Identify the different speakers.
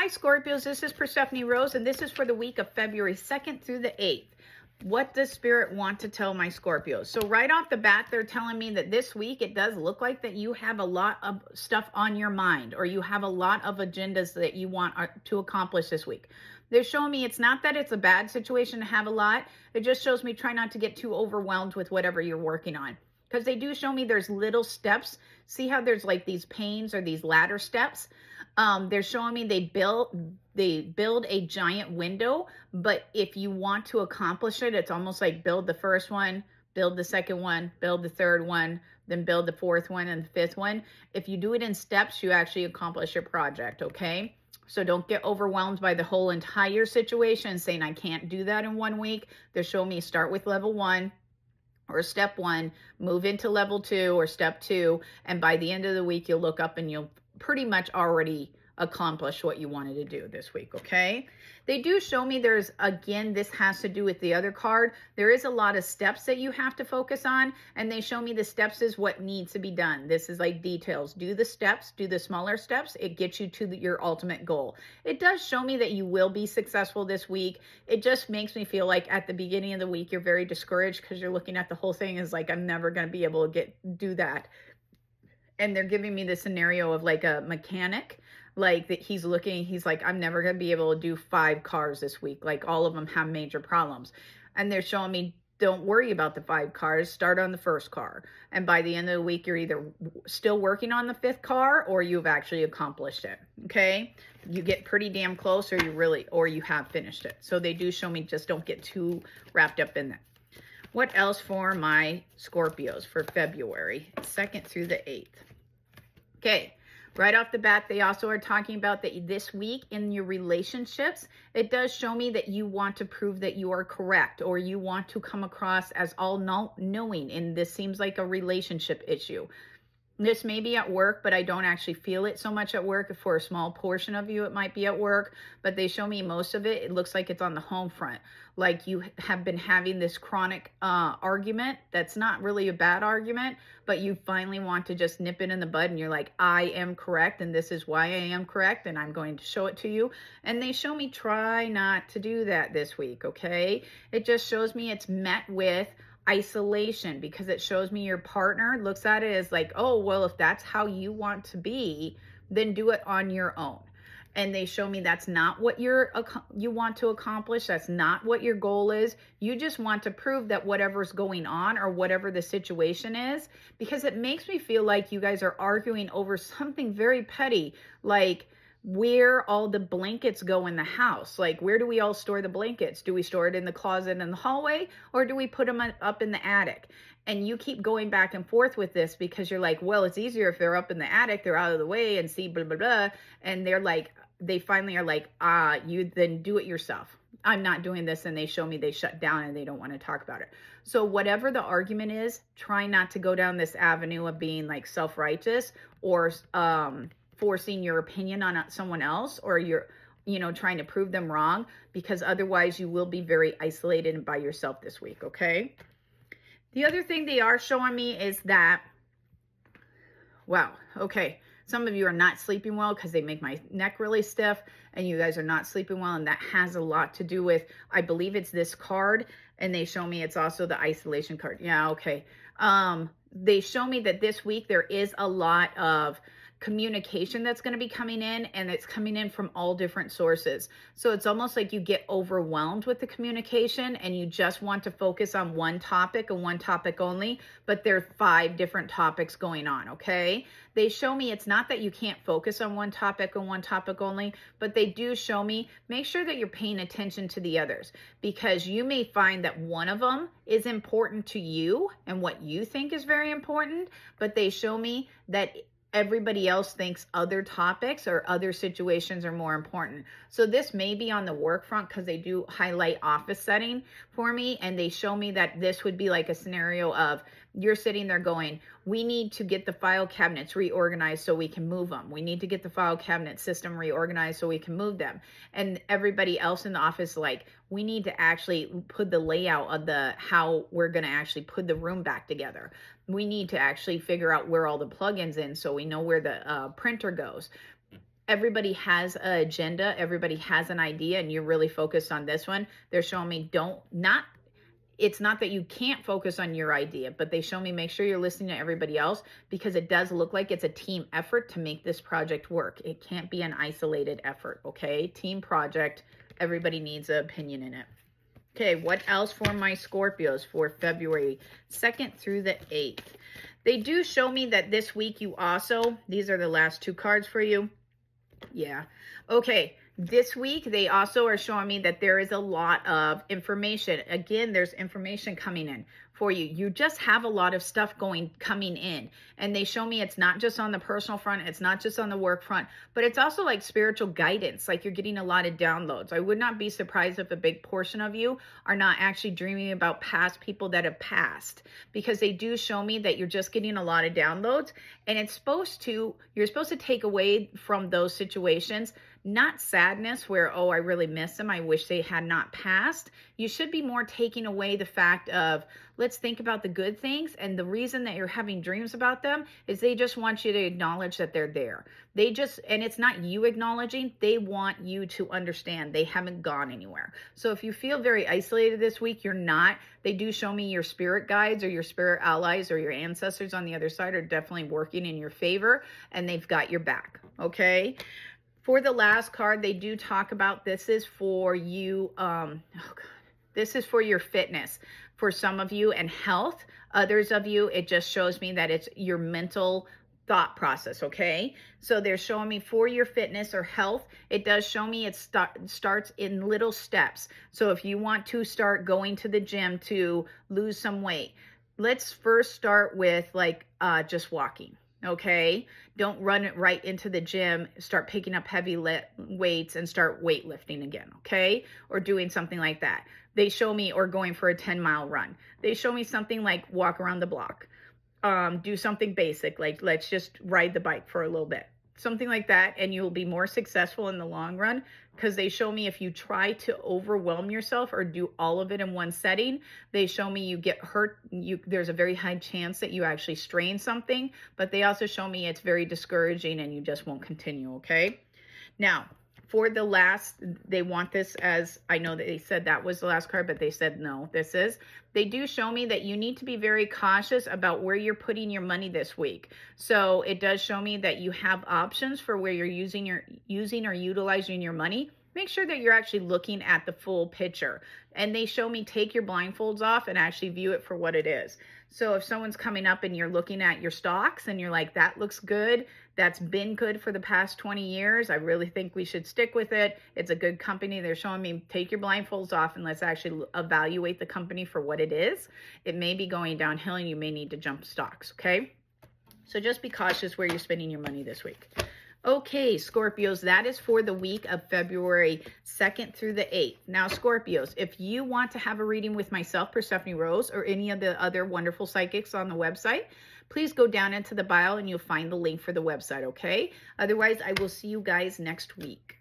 Speaker 1: Hi, Scorpios. This is Persephone Rose, and this is for the week of February 2nd through the 8th. What does Spirit want to tell my Scorpios? So right off the bat, they're telling me that this week, it does look like that you have a lot of stuff on your mind, or you have a lot of agendas that you want to accomplish this week. They're showing me it's not that it's a bad situation to have a lot. It just shows me try not to get too overwhelmed with whatever you're working on. Because they do show me there's little steps. See how there's like these panes or these ladder steps? They're showing me they build a giant window, but if you want to accomplish it, it's almost like build the first one, build the second one, build the third one, then build the fourth one and the fifth one. If you do it in steps, you actually accomplish your project, okay? So don't get overwhelmed by the whole entire situation saying, I can't do that in 1 week. They're showing me start with level 1. Or step 1, move into level 2 or step 2, and by the end of the week, you'll look up and you'll pretty much already accomplish what you wanted to do this week, okay? They do show me there's, again, this has to do with the other card. There is a lot of steps that you have to focus on, and they show me the steps is what needs to be done. This is like details. Do the steps, do the smaller steps. It gets you to your ultimate goal. It does show me that you will be successful this week. It just makes me feel like at the beginning of the week, you're very discouraged because you're looking at the whole thing as like, I'm never going to be able to do that. And they're giving me the scenario of like a mechanic, like that he's like, I'm never going to be able to do 5 cars this week. Like all of them have major problems. And they're showing me, don't worry about the 5 cars, start on the first car. And by the end of the week, you're either still working on the 5th car or you've actually accomplished it. Okay. You get pretty damn close or you have finished it. So they do show me just don't get too wrapped up in that. What else for my Scorpios for February 2nd through the 8th? Okay, right off the bat, they also are talking about that this week in your relationships, it does show me that you want to prove that you are correct or you want to come across as all-knowing, and this seems like a relationship issue. This may be at work, but I don't actually feel it so much at work. For a small portion of you, it might be at work, but they show me most of it. It looks like it's on the home front. Like you have been having this chronic argument. That's not really a bad argument, but you finally want to just nip it in the bud and you're like, I am correct and this is why I am correct and I'm going to show it to you. And they show me try not to do that this week, okay? It just shows me it's met with isolation because it shows me your partner looks at it as like, oh, well, if that's how you want to be, then do it on your own. And they show me that's not what you want to accomplish. That's not what your goal is. You just want to prove that whatever's going on or whatever the situation is, because it makes me feel like you guys are arguing over something very petty, like where all the blankets go in the house. Like, where do we all store the blankets? Do we store it in the closet in the hallway, or do we put them up in the attic? And you keep going back and forth with this because you're like, well, it's easier if they're up in the attic, they're out of the way and see blah, blah, blah. And they're like, they finally are like, you then do it yourself. I'm not doing this. And they show me they shut down and they don't want to talk about it. So whatever the argument is, try not to go down this avenue of being like self-righteous or, forcing your opinion on someone else, or you're, trying to prove them wrong, because otherwise you will be very isolated and by yourself this week, okay? The other thing they are showing me is that, wow, okay, some of you are not sleeping well because they make my neck really stiff, and you guys are not sleeping well, and that has a lot to do with, I believe it's this card, and they show me it's also the isolation card. Yeah, okay. They show me that this week there is a lot of communication that's going to be coming in, and it's coming in from all different sources. So it's almost like you get overwhelmed with the communication and you just want to focus on one topic and one topic only, but there are 5 different topics going on, okay? They show me it's not that you can't focus on one topic and one topic only, but they do show me make sure that you're paying attention to the others, because you may find that one of them is important to you and what you think is very important, but they show me that everybody else thinks other topics or other situations are more important. So this may be on the work front because they do highlight office setting for me. And they show me that this would be like a scenario of you're sitting there going, we need to get the file cabinets reorganized so we can move them. We need to get the file cabinet system reorganized so we can move them. And everybody else in the office, like, we need to actually put the layout of how we're going to actually put the room back together. We need to actually figure out where all the plugins in so we know where the printer goes. everybody has an agenda, everybody has an idea, and you're really focused on this one. They're showing me it's not that you can't focus on your idea, but they show me make sure you're listening to everybody else, because it does look like it's a team effort to make this project work. It can't be an isolated effort, okay? Team project, everybody needs an opinion in it. Okay, what else for my Scorpios for February 2nd through the 8th? They do show me that this week you also, these are the last two cards for you. Yeah. Okay. This week, they also are showing me that there is a lot of information. Again, there's information coming in for you. You just have a lot of stuff coming in. And they show me it's not just on the personal front. It's not just on the work front, but it's also like spiritual guidance. Like you're getting a lot of downloads. I would not be surprised if a big portion of you are not actually dreaming about past people that have passed, because they do show me that you're just getting a lot of downloads, and you're supposed to take away from those situations, not sadness where, oh, I really miss them, I wish they had not passed. You should be more taking away the fact of, let's think about the good things. And the reason that you're having dreams about them is they just want you to acknowledge that they're there. And it's not you acknowledging, they want you to understand they haven't gone anywhere. So if you feel very isolated this week, you're not. They do show me your spirit guides or your spirit allies or your ancestors on the other side are definitely working in your favor, and they've got your back, okay? For the last card, they do talk about this is for you. This is for your fitness. For some of you, and health. Others of you, it just shows me that it's your mental thought process, okay? So they're showing me for your fitness or health. It does show me it starts in little steps. So if you want to start going to the gym to lose some weight, let's first start with just walking. Okay, don't run it right into the gym, start picking up heavy weights and start weightlifting again, okay? Or doing something like that. They show me, or going for a 10-mile run. They show me something like walk around the block. Do something basic, like let's just ride the bike for a little bit. Something like that, and you'll be more successful in the long run, because they show me if you try to overwhelm yourself or do all of it in one setting, they show me you get hurt. There's a very high chance that you actually strain something, but they also show me it's very discouraging and you just won't continue, okay? Now, for the last, they want this as, I know that they said that was the last card, but they said no, they do show me that you need to be very cautious about where you're putting your money this week. So it does show me that you have options for where you're using or utilizing your money. Make sure that you're actually looking at the full picture. And they show me take your blindfolds off and actually view it for what it is. So if someone's coming up and you're looking at your stocks and you're like, that looks good, that's been good for the past 20 years, I really think we should stick with it, it's a good company, they're showing me take your blindfolds off and let's actually evaluate the company for what it is. It may be going downhill and you may need to jump stocks, okay? So just be cautious where you're spending your money this week. Okay, Scorpios, that is for the week of February 2nd through the 8th. Now, Scorpios, if you want to have a reading with myself, Perstephane Rose, or any of the other wonderful psychics on the website, please go down into the bio and you'll find the link for the website, okay? Otherwise, I will see you guys next week.